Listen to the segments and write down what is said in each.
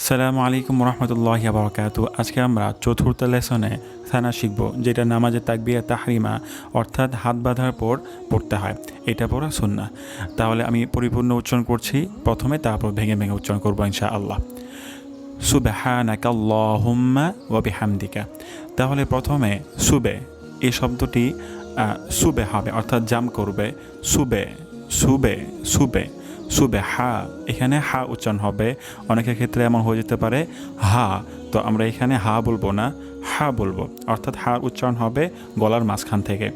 আসসালামু আলাইকুম রহমতুল্লাহি ওয়া বারাকাতুহু। আজকে আমরা চতুর্থ লেসনে সানা শিখব, যেটা নামাজের তাকবিরা তাহরিমা অর্থাৎ হাত বাঁধার পর পড়তে হয়। এটা পড়া সুন্নাহ। তাহলে আমি পরিপূর্ণ উচ্চারণ করছি প্রথমে, তারপর ভেঙে ভেঙে উচ্চারণ করবো ইনশাআল্লাহ। সুবহানাকা আল্লাহুম্মা ওয়া বিহামদিকা। তাহলে প্রথমে সুবে, এই শব্দটি সুবে হবে, অর্থাৎ জাম করবে। সুবে সুবে সুবে সুবে হা, এখানে হা উচ্চারণ হবে। অনেকের ক্ষেত্রে এমন হয়ে যেতে পারে হা, তো আমরা এখানে হা বলবো না, হা বলবো, অর্থাৎ হা উচ্চারণ হবে গলার মাঝখান থেকে।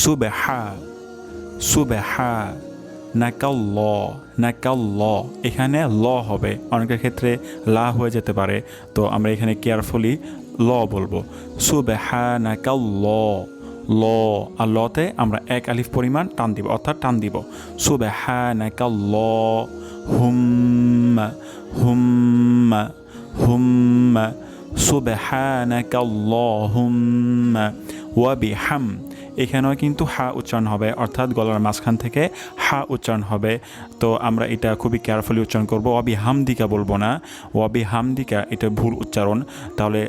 সুবে হা সুবে হা নাকাল্ল নাকাল্ল, এখানে ল হবে। অনেকের ক্ষেত্রে লা হয়ে যেতে পারে, তো আমরা এখানে কেয়ারফুলি ল বলবো। সুবে হা নাকাল্ল ল, আর লতে আমরা এক আলিফ পরিমাণ টান দিব, অর্থাৎ টান দিব। সুবহানাকাল্লাহ হুম্মা হুম্মা হুম্মা সুবহানাকাল্লাহুম্মা ওয়া বিহাম, এখানেও কিন্তু হা উচ্চারণ হবে, অর্থাৎ গলার মাঝখান থেকে হা উচ্চারণ হবে। তো আমরা এটা খুবই কেয়ারফুলি উচ্চারণ করবো। ওয়াবি হামদিকা বলবো না, ওয়াবি হামদিকা এটা ভুল উচ্চারণ। তাহলে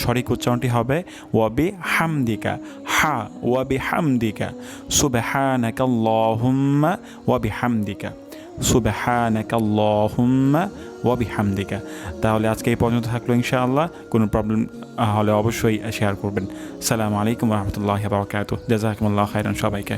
সঠিক উচ্চারণটি হবে ওয়াবি হামদিকা, হা ওয়াবি হামদিকা সুবহানাকাল্লাহুম্মা ওয়াবি হামদিকা সুবহানাকাল্লাহুম্মা ওয়া বিহামদিকা। তাহলে আজকে এই পর্যন্ত থাকলো ইনশাআল্লাহ। কোনো প্রবলেম হলে অবশ্যই শেয়ার করবেন। আসসালামু আলাইকুম ওয়া রাহমাতুল্লাহি ওয়া বারাকাতুহু। জাযাকুমুল্লাহু খাইরান সবাইকে।